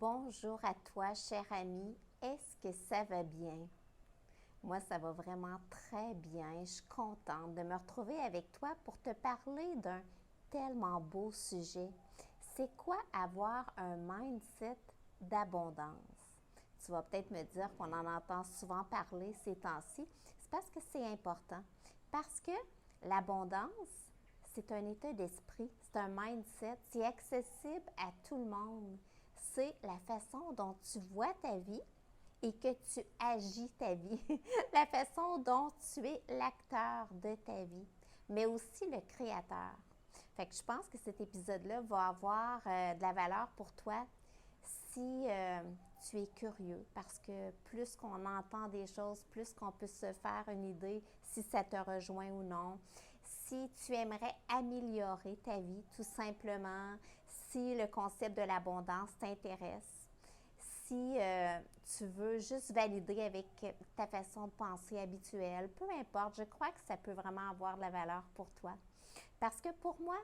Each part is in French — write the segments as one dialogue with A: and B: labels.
A: Bonjour à toi, cher ami. Est-ce que ça va bien? Moi, ça va vraiment très bien. Je suis contente de me retrouver avec toi pour te parler d'un tellement beau sujet. C'est quoi avoir un mindset d'abondance? Tu vas peut-être me dire qu'on en entend souvent parler ces temps-ci. C'est parce que c'est important. Parce que l'abondance, c'est un état d'esprit, c'est un mindset, c'est accessible à tout le monde. C'est la façon dont tu vois ta vie et que tu agis ta vie, la façon dont tu es l'acteur de ta vie, mais aussi le créateur. Fait que je pense que cet épisode-là va avoir de la valeur pour toi si tu es curieux, parce que plus qu'on entend des choses, plus qu'on peut se faire une idée si ça te rejoint ou non. Si tu aimerais améliorer ta vie, tout simplement, si le concept de l'abondance t'intéresse, si tu veux juste valider avec ta façon de penser habituelle, peu importe, je crois que ça peut vraiment avoir de la valeur pour toi. Parce que pour moi,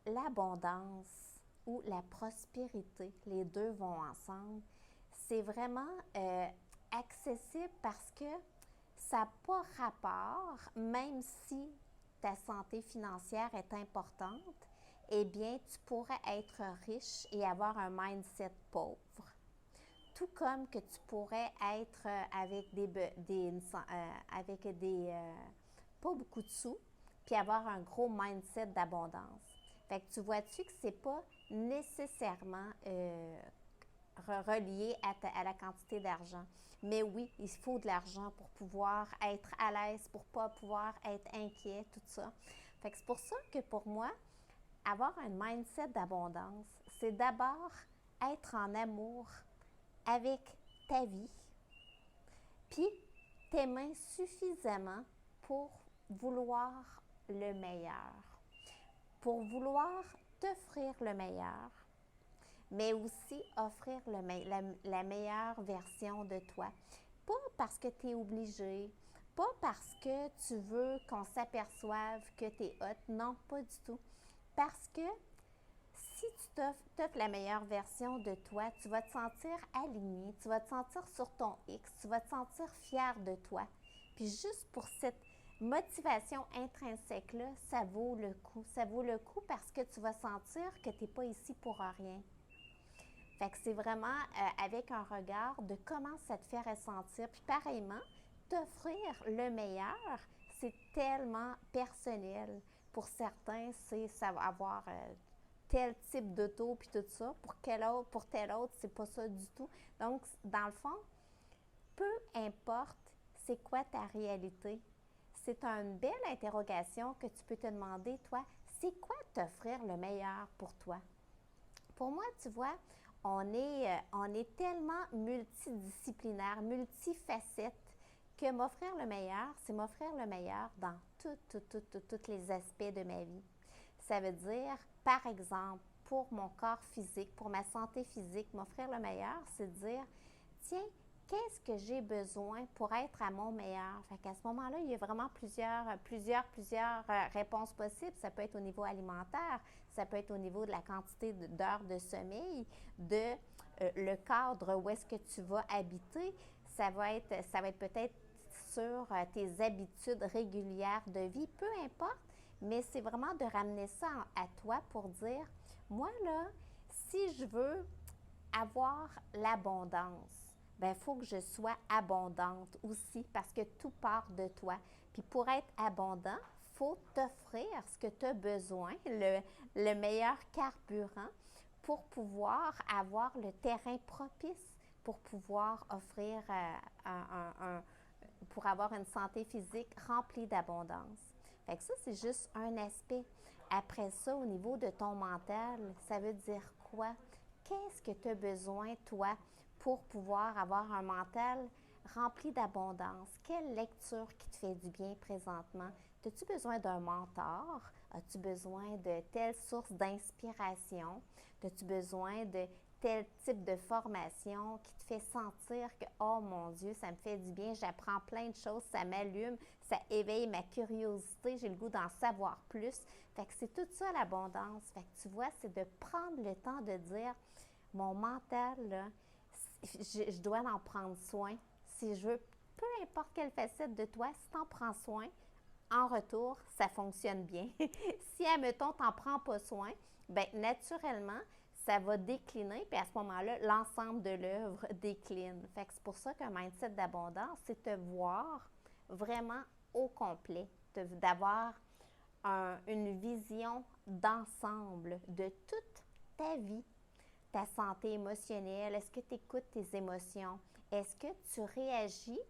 A: l'abondance ou la prospérité, les deux vont ensemble, c'est vraiment accessible parce que ça n'a pas rapport, même si ta santé financière est importante, eh bien, tu pourrais être riche et avoir un mindset pauvre. Tout comme que tu pourrais être pas beaucoup de sous, puis avoir un gros mindset d'abondance. Fait que tu vois-tu que c'est pas nécessairement relié à la quantité d'argent. Mais oui, il faut de l'argent pour pouvoir être à l'aise, pour pas pouvoir être inquiet, tout ça. Fait que c'est pour ça que pour moi, avoir un mindset d'abondance, c'est d'abord être en amour avec ta vie, puis t'aimer suffisamment pour vouloir le meilleur, pour vouloir t'offrir le meilleur, mais aussi offrir la meilleure version de toi. Pas parce que tu es obligé, pas parce que tu veux qu'on s'aperçoive que tu es hot, non, pas du tout. Parce que si tu t'offres la meilleure version de toi, tu vas te sentir aligné, tu vas te sentir sur ton X, tu vas te sentir fier de toi. Puis juste pour cette motivation intrinsèque-là, ça vaut le coup. Ça vaut le coup parce que tu vas sentir que tu n'es pas ici pour rien. Fait que c'est vraiment avec un regard de comment ça te fait ressentir. Puis pareillement, t'offrir le meilleur, c'est tellement personnel. Pour certains, c'est ça va avoir tel type d'auto puis tout ça. Pour tel autre, c'est pas ça du tout. Donc, dans le fond, peu importe c'est quoi ta réalité, c'est une belle interrogation que tu peux te demander, toi, c'est quoi t'offrir le meilleur pour toi? Pour moi, tu vois, on est tellement multidisciplinaire, multifacette, que m'offrir le meilleur, c'est m'offrir le meilleur dans tous les aspects de ma vie. Ça veut dire, par exemple, pour mon corps physique, pour ma santé physique, m'offrir le meilleur, c'est dire, tiens, qu'est-ce que j'ai besoin pour être à mon meilleur? Fait qu'à ce moment-là, il y a vraiment plusieurs réponses possibles. Ça peut être au niveau alimentaire, ça peut être au niveau de la quantité d'heures de sommeil, de le cadre où est-ce que tu vas habiter. Ça va être peut-être sur tes habitudes régulières de vie, peu importe, mais c'est vraiment de ramener ça à toi pour dire, moi là, si je veux avoir l'abondance, ben il faut que je sois abondante aussi parce que tout part de toi. Puis pour être abondant, il faut t'offrir ce que tu as besoin, le meilleur carburant pour pouvoir avoir le terrain propice pour pouvoir offrir pour avoir une santé physique remplie d'abondance. Fait que ça, c'est juste un aspect. Après ça, au niveau de ton mental, ça veut dire quoi? Qu'est-ce que tu as besoin, toi, pour pouvoir avoir un mental rempli d'abondance? Quelle lecture qui te fait du bien présentement? As-tu besoin d'un mentor? As-tu besoin de telle source d'inspiration? As-tu besoin de tel type de formation qui te fait sentir que, oh mon Dieu, ça me fait du bien, j'apprends plein de choses, ça m'allume, ça éveille ma curiosité, j'ai le goût d'en savoir plus. Fait que c'est tout ça l'abondance. Fait que tu vois, c'est de prendre le temps de dire, mon mental, là, je dois en prendre soin. Si je veux, peu importe quelle facette de toi, si tu en prends soin, en retour, ça fonctionne bien. Si, admettons, tu n'en prends pas soin, bien, naturellement, ça va décliner, puis à ce moment-là, l'ensemble de l'œuvre décline. Fait que c'est pour ça qu'un mindset d'abondance, c'est te voir vraiment au complet, d'avoir une vision d'ensemble de toute ta vie, ta santé émotionnelle. Est-ce que tu écoutes tes émotions? Est-ce que tu réagis?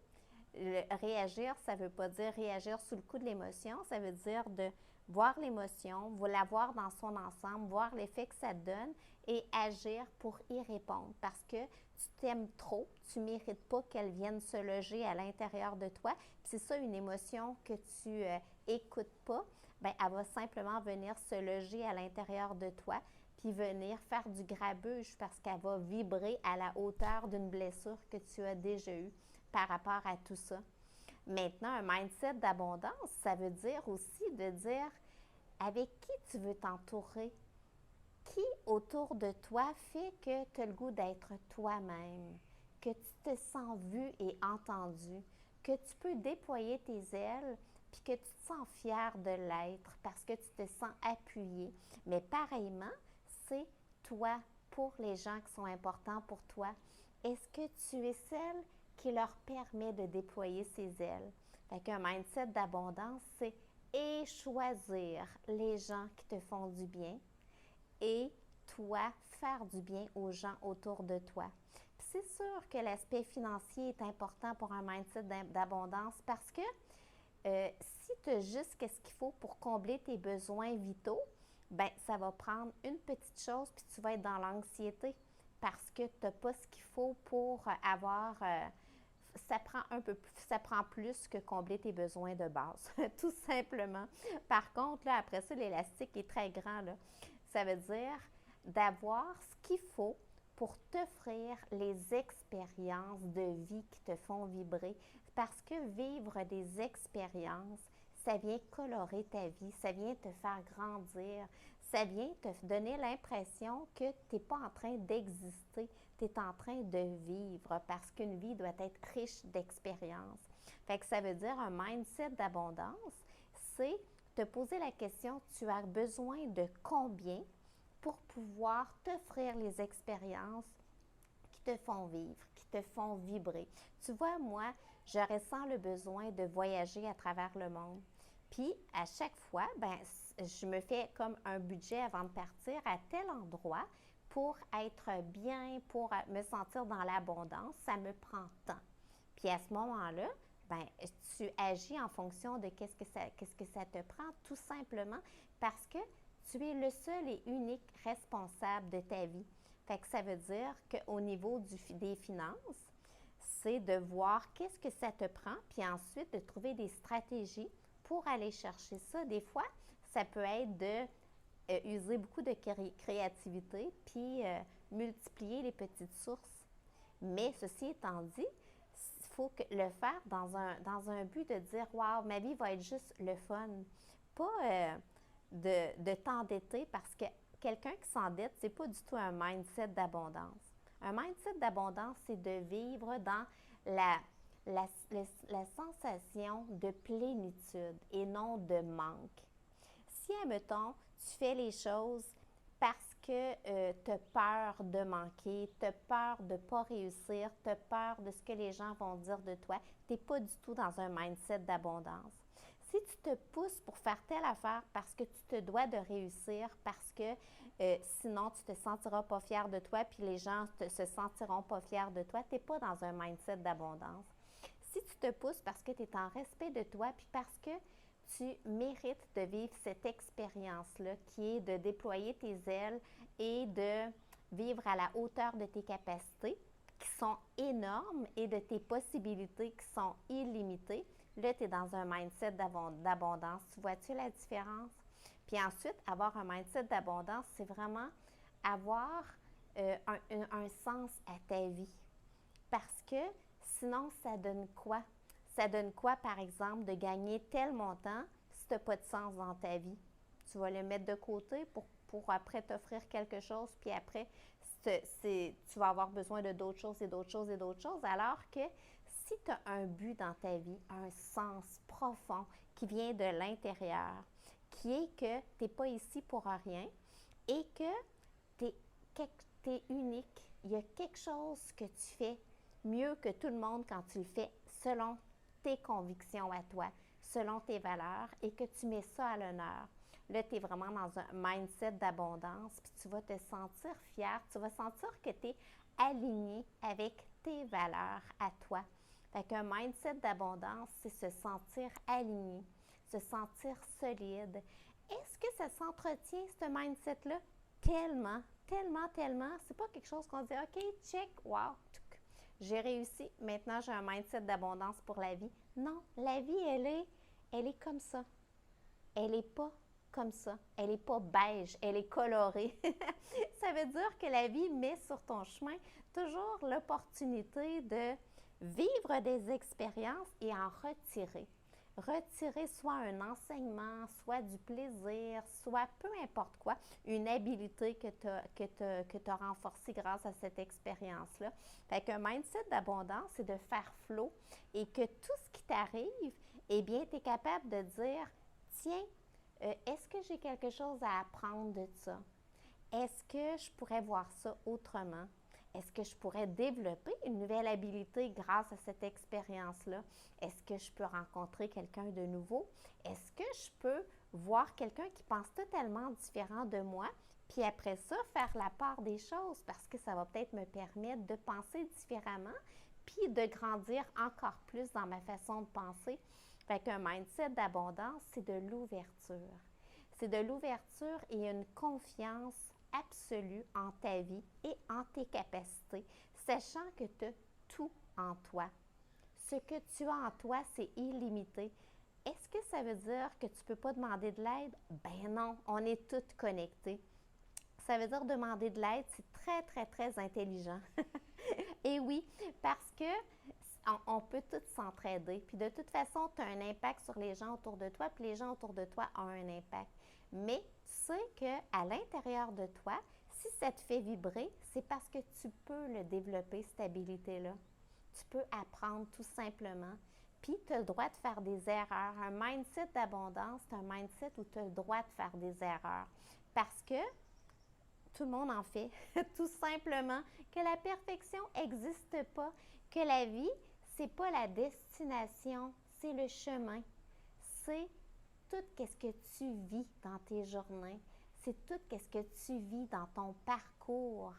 A: Réagir, ça ne veut pas dire réagir sous le coup de l'émotion, ça veut dire de voir l'émotion, la voir dans son ensemble, voir l'effet que ça donne et agir pour y répondre. Parce que tu t'aimes trop, tu ne mérites pas qu'elle vienne se loger à l'intérieur de toi. Puis c'est ça, une émotion que tu écoutes pas, ben, elle va simplement venir se loger à l'intérieur de toi, puis venir faire du grabuge parce qu'elle va vibrer à la hauteur d'une blessure que tu as déjà eue par rapport à tout ça. Maintenant, un mindset d'abondance, ça veut dire aussi de dire avec qui tu veux t'entourer, qui autour de toi fait que tu as le goût d'être toi-même, que tu te sens vu et entendu, que tu peux déployer tes ailes, puis que tu te sens fier de l'être parce que tu te sens appuyé. Mais pareillement, c'est toi pour les gens qui sont importants pour toi. Est-ce que tu es celle qui leur permet de déployer ses ailes? Fait qu'un mindset d'abondance, c'est et choisir les gens qui te font du bien et toi, faire du bien aux gens autour de toi. Puis c'est sûr que l'aspect financier est important pour un mindset d'abondance parce que si tu as juste ce qu'il faut pour combler tes besoins vitaux, ben ça va prendre une petite chose puis tu vas être dans l'anxiété parce que tu n'as pas ce qu'il faut pour avoir ça prend plus que combler tes besoins de base, tout simplement. Par contre, là, après ça, l'élastique est très grand, là. Ça veut dire d'avoir ce qu'il faut pour t'offrir les expériences de vie qui te font vibrer. Parce que vivre des expériences, ça vient colorer ta vie, ça vient te faire grandir, ça vient te donner l'impression que tu n'es pas en train d'exister, tu es en train de vivre parce qu'une vie doit être riche d'expériences. Fait que ça veut dire un mindset d'abondance, c'est te poser la question, tu as besoin de combien pour pouvoir t'offrir les expériences qui te font vivre, qui te font vibrer. Tu vois, moi, je ressens le besoin de voyager à travers le monde. Puis, à chaque fois, ben, je me fais comme un budget avant de partir à tel endroit pour être bien, pour me sentir dans l'abondance. Ça me prend temps. Puis, à ce moment-là, ben, tu agis en fonction de qu'est-ce que ça te prend, tout simplement parce que tu es le seul et unique responsable de ta vie. Fait que ça veut dire qu'au niveau des finances, c'est de voir qu'est-ce que ça te prend, puis ensuite de trouver des stratégies pour aller chercher ça. Des fois, ça peut être de user beaucoup de créativité, puis multiplier les petites sources. Mais ceci étant dit, il faut le faire dans un but de dire « Wow, ma vie va être juste le fun ». Pas de t'endetter parce que quelqu'un qui s'endette, c'est pas du tout un mindset d'abondance. Un mindset d'abondance, c'est de vivre dans la sensation de plénitude et non de manque. Si, admettons, tu fais les choses parce que tu as peur de manquer, tu as peur de ne pas réussir, tu as peur de ce que les gens vont dire de toi, tu n'es pas du tout dans un mindset d'abondance. Si tu te pousses pour faire telle affaire parce que tu te dois de réussir, parce que sinon tu ne te sentiras pas fier de toi, puis les gens se sentiront pas fiers de toi, tu n'es pas dans un mindset d'abondance. Si tu te pousses parce que tu es en respect de toi, puis parce que tu mérites de vivre cette expérience-là qui est de déployer tes ailes et de vivre à la hauteur de tes capacités qui sont énormes et de tes possibilités qui sont illimitées, là, tu es dans un mindset d'abondance. Tu vois-tu la différence? Puis ensuite, avoir un mindset d'abondance, c'est vraiment avoir un sens à ta vie. Parce que sinon, ça donne quoi? Ça donne quoi, par exemple, de gagner tel montant si tu n'as pas de sens dans ta vie? Tu vas le mettre de côté pour après t'offrir quelque chose, puis après, tu vas avoir besoin de d'autres choses et d'autres choses et d'autres choses, alors que si tu as un but dans ta vie, un sens profond qui vient de l'intérieur, qui est que tu n'es pas ici pour rien et que tu es unique, il y a quelque chose que tu fais mieux que tout le monde quand tu le fais selon tes convictions à toi, selon tes valeurs et que tu mets ça à l'honneur. Là, tu es vraiment dans un mindset d'abondance, puis tu vas te sentir fier, tu vas sentir que tu es aligné avec tes valeurs à toi. Fait qu'un mindset d'abondance, c'est se sentir aligné, se sentir solide. Est-ce que ça s'entretient, ce mindset-là? Tellement, tellement, tellement. C'est pas quelque chose qu'on dit, OK, check, wow, j'ai réussi, maintenant j'ai un mindset d'abondance pour la vie. Non, la vie, elle est comme ça. Elle n'est pas comme ça. Elle n'est pas beige, elle est colorée. Ça veut dire que la vie met sur ton chemin toujours l'opportunité de vivre des expériences et en retirer. Retirer soit un enseignement, soit du plaisir, soit peu importe quoi, une habilité que tu as renforcée grâce à cette expérience-là. Fait qu'un mindset d'abondance, c'est de faire flot et que tout ce qui t'arrive, eh bien, tu es capable de dire, tiens, est-ce que j'ai quelque chose à apprendre de ça? Est-ce que je pourrais voir ça autrement? Est-ce que je pourrais développer une nouvelle habilité grâce à cette expérience-là? Est-ce que je peux rencontrer quelqu'un de nouveau? Est-ce que je peux voir quelqu'un qui pense totalement différent de moi? Puis après ça, faire la part des choses parce que ça va peut-être me permettre de penser différemment puis de grandir encore plus dans ma façon de penser. Fait qu'un mindset d'abondance, c'est de l'ouverture. C'est de l'ouverture et une confiance absolue en ta vie et en tes capacités, sachant que tu as tout en toi. Ce que tu as en toi, c'est illimité. Est-ce que ça veut dire que tu ne peux pas demander de l'aide? Ben non, on est toutes connectées. Ça veut dire demander de l'aide, c'est très, très, très intelligent. Et oui, parce que on peut tous s'entraider. Puis de toute façon, tu as un impact sur les gens autour de toi, puis les gens autour de toi ont un impact. Mais tu sais qu'à l'intérieur de toi, si ça te fait vibrer, c'est parce que tu peux le développer, cette habilité-là. Tu peux apprendre tout simplement. Puis tu as le droit de faire des erreurs. Un mindset d'abondance, c'est un mindset où tu as le droit de faire des erreurs. Parce que tout le monde en fait, tout simplement, que la perfection n'existe pas, que la vie, c'est pas la destination, c'est le chemin. C'est tout ce que tu vis dans tes journées, c'est tout ce que tu vis dans ton parcours.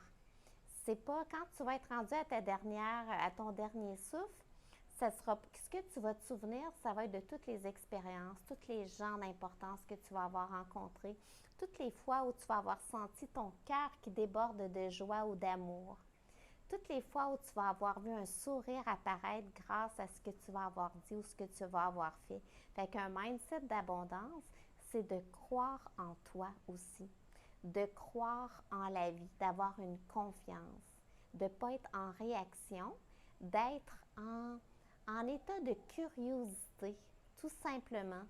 A: C'est pas quand tu vas être rendu à ton dernier souffle, ça sera, ce que tu vas te souvenir, ça va être de toutes les expériences, tous les gens d'importance que tu vas avoir rencontrés, toutes les fois où tu vas avoir senti ton cœur qui déborde de joie ou d'amour, toutes les fois où tu vas avoir vu un sourire apparaître grâce à ce que tu vas avoir dit ou ce que tu vas avoir fait. Fait qu'un mindset d'abondance, c'est de croire en toi aussi, de croire en la vie, d'avoir une confiance, de ne pas être en réaction, d'être en état de curiosité, tout simplement.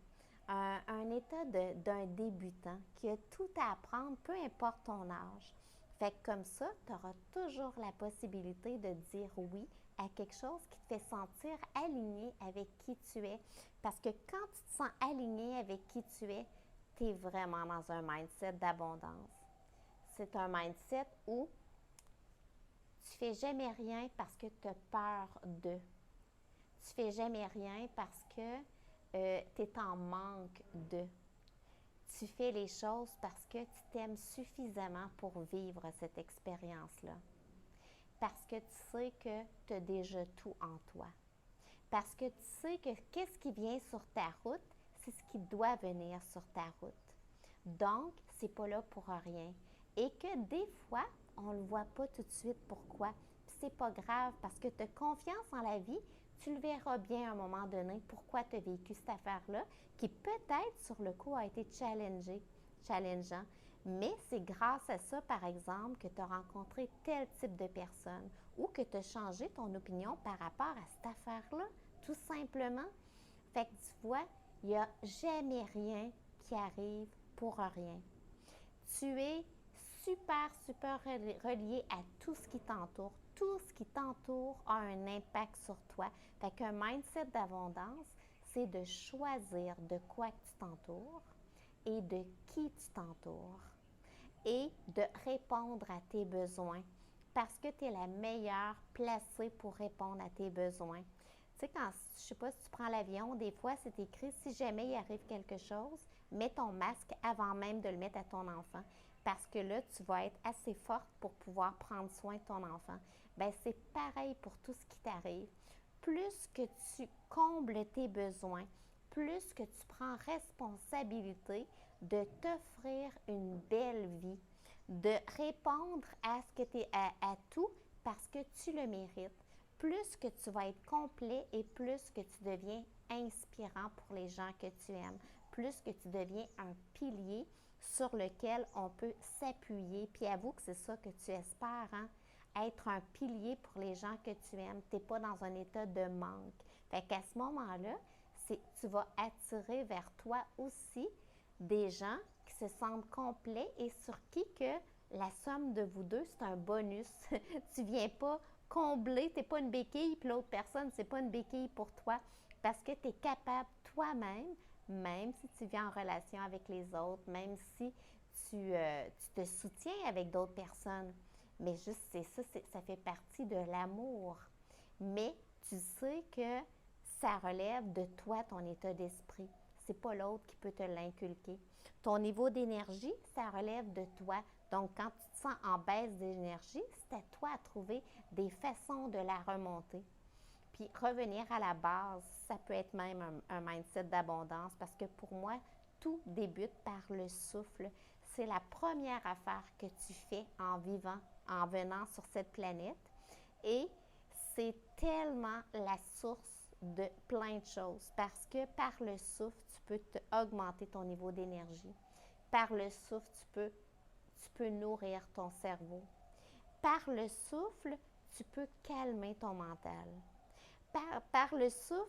A: Un état d'un débutant qui a tout à apprendre, peu importe ton âge. Fait que comme ça, tu auras toujours la possibilité de dire oui à quelque chose qui te fait sentir aligné avec qui tu es. Parce que quand tu te sens aligné avec qui tu es vraiment dans un mindset d'abondance. C'est un mindset où tu fais jamais rien parce que tu as peur de. Tu fais jamais rien parce que tu es en manque de. Tu fais les choses parce que tu t'aimes suffisamment pour vivre cette expérience-là. Parce que tu sais que tu as déjà tout en toi. Parce que tu sais que qu'est-ce qui vient sur ta route, c'est ce qui doit venir sur ta route. Donc, c'est pas là pour rien. Et que des fois, on ne le voit pas tout de suite pourquoi. Puis c'est pas grave parce que tu as confiance en la vie, tu le verras bien à un moment donné pourquoi tu as vécu cette affaire-là, qui peut-être sur le coup a été challengeant. Mais c'est grâce à ça, par exemple, que tu as rencontré tel type de personne ou que tu as changé ton opinion par rapport à cette affaire-là, tout simplement. Fait que tu vois, il n'y a jamais rien qui arrive pour rien. Tu es super, super relié à tout ce qui t'entoure. Tout ce qui t'entoure a un impact sur toi. Fait qu'un mindset d'abondance, c'est de choisir de quoi tu t'entoures et de qui tu t'entoures et de répondre à tes besoins parce que tu es la meilleure placée pour répondre à tes besoins. Tu sais, quand, je sais pas si tu prends l'avion, des fois, c'est écrit, si jamais il arrive quelque chose, mets ton masque avant même de le mettre à ton enfant. Parce que là, tu vas être assez forte pour pouvoir prendre soin de ton enfant. Bien, c'est pareil pour tout ce qui t'arrive. Plus que tu combles tes besoins, plus que tu prends responsabilité de t'offrir une belle vie, de répondre à ce que tu à tout parce que tu le mérites, plus que tu vas être complet et plus que tu deviens inspirant pour les gens que tu aimes, plus que tu deviens un pilier sur lequel on peut s'appuyer. Puis avoue que c'est ça que tu espères, hein? Être un pilier pour les gens que tu aimes. Tu n'es pas dans un état de manque. Fait qu'à ce moment-là, tu vas attirer vers toi aussi des gens qui se sentent complets et sur qui que la somme de vous deux, c'est un bonus. Tu ne viens pas combler, tu n'es pas une béquille, puis l'autre personne, c'est pas une béquille pour toi, parce que tu es capable toi-même, même si tu viens en relation avec les autres, même si tu te soutiens avec d'autres personnes. Mais juste, c'est ça, ça fait partie de l'amour. Mais tu sais que ça relève de toi, ton état d'esprit. C'est pas l'autre qui peut te l'inculquer. Ton niveau d'énergie, ça relève de toi. Donc, quand tu te sens en baisse d'énergie, c'est à toi de trouver des façons de la remonter. Puis revenir à la base, ça peut être même un mindset d'abondance parce que pour moi, tout débute par le souffle. C'est la première affaire que tu fais en vivant, en venant sur cette planète. Et c'est tellement la source de plein de choses parce que par le souffle, tu peux augmenter ton niveau d'énergie. Par le souffle, tu peux nourrir ton cerveau. Par le souffle, tu peux calmer ton mental. Par le souffle,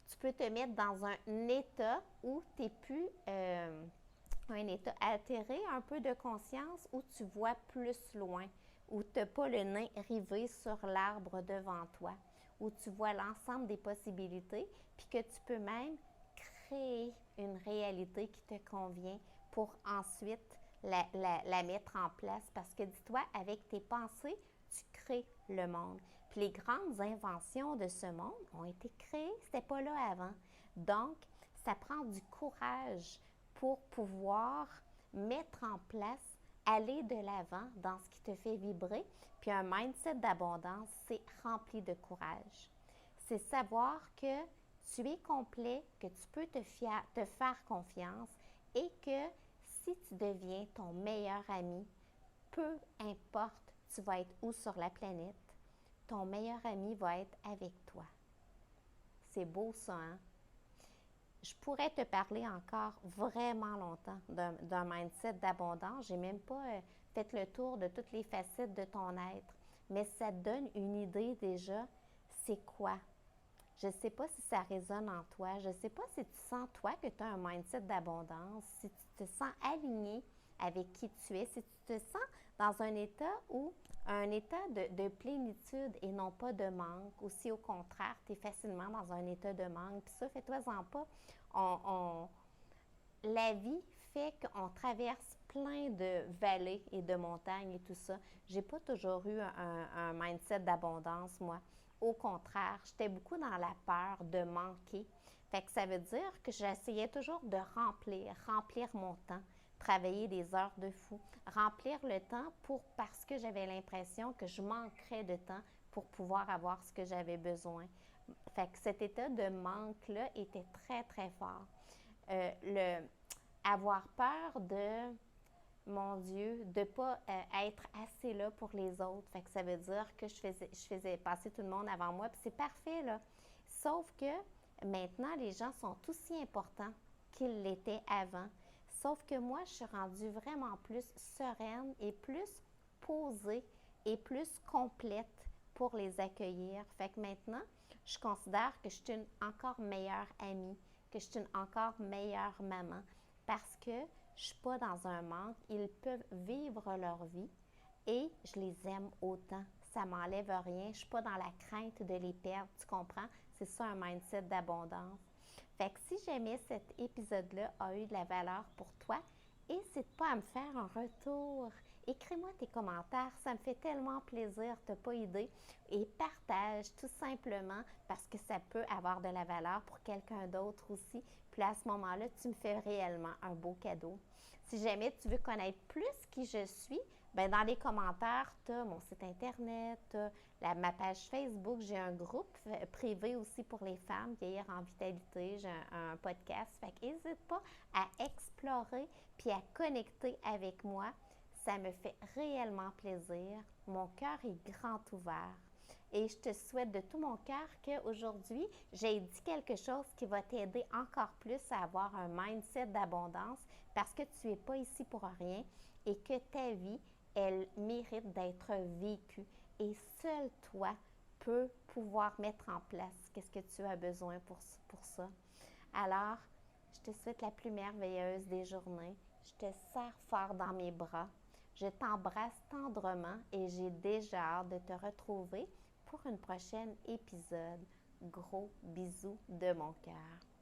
A: tu peux te mettre dans un état où tu n'es plus un état altéré, un peu de conscience, où tu vois plus loin, où tu n'as pas le nez rivé sur l'arbre devant toi, où tu vois l'ensemble des possibilités, puis que tu peux même créer une réalité qui te convient pour ensuite la mettre en place. Parce que dis-toi, avec tes pensées, tu crées le monde. Puis les grandes inventions de ce monde ont été créées, c'était pas là avant. Donc, ça prend du courage pour pouvoir mettre en place, aller de l'avant dans ce qui te fait vibrer. Puis un mindset d'abondance, c'est rempli de courage. C'est savoir que tu es complet, que tu peux te faire confiance et que si tu deviens ton meilleur ami, peu importe tu vas être où sur la planète, ton meilleur ami va être avec toi. C'est beau ça, hein? Je pourrais te parler encore vraiment longtemps d'un mindset d'abondance. J'ai même pas fait le tour de toutes les facettes de ton être, mais ça te donne une idée déjà, c'est quoi? Je ne sais pas si ça résonne en toi. Je ne sais pas si tu sens, toi, que tu as un mindset d'abondance, si tu te sens aligné avec qui tu es, si tu te sens dans un état de plénitude et non pas de manque, ou si au contraire, tu es facilement dans un état de manque. Puis ça, fais-toi-en pas. La vie fait qu'on traverse plein de vallées et de montagnes et tout ça. J'ai pas toujours eu un mindset d'abondance, moi. Au contraire, j'étais beaucoup dans la peur de manquer. Fait que ça veut dire que j'essayais toujours de remplir mon temps, travailler des heures de fou, remplir le temps parce que j'avais l'impression que je manquerais de temps pour pouvoir avoir ce que j'avais besoin. Fait que cet état de manque-là était très, très fort. Avoir peur de, mon Dieu, de ne pas être assez là pour les autres. Fait que ça veut dire que je faisais passer tout le monde avant moi, puis c'est parfait, là. Sauf que maintenant, les gens sont aussi importants qu'ils l'étaient avant. Sauf que moi, je suis rendue vraiment plus sereine et plus posée et plus complète pour les accueillir. Fait que maintenant, je considère que je suis une encore meilleure amie, que je suis une encore meilleure maman parce que je ne suis pas dans un manque, ils peuvent vivre leur vie et je les aime autant. Ça m'enlève rien, je ne suis pas dans la crainte de les perdre, tu comprends? C'est ça un mindset d'abondance. Fait que si jamais cet épisode-là a eu de la valeur pour toi, n'hésite pas à me faire un retour. Écris-moi tes commentaires, ça me fait tellement plaisir, tu n'as pas idée. Et partage tout simplement parce que ça peut avoir de la valeur pour quelqu'un d'autre aussi. Puis à ce moment-là, tu me fais réellement un beau cadeau. Si jamais tu veux connaître plus qui je suis, ben dans les commentaires, tu as mon site internet, ma page Facebook, j'ai un groupe privé aussi pour les femmes, Vieillir en vitalité, j'ai un podcast. Fait qu'hésite pas à explorer puis à connecter avec moi. Ça me fait réellement plaisir. Mon cœur est grand ouvert. Et je te souhaite de tout mon cœur qu'aujourd'hui, j'ai dit quelque chose qui va t'aider encore plus à avoir un mindset d'abondance parce que tu n'es pas ici pour rien et que ta vie, elle mérite d'être vécue. Et seul toi peux pouvoir mettre en place qu'est-ce que tu as besoin pour ça. Alors, je te souhaite la plus merveilleuse des journées. Je te serre fort dans mes bras. Je t'embrasse tendrement et j'ai déjà hâte de te retrouver pour une prochaine épisode. Gros bisous de mon cœur.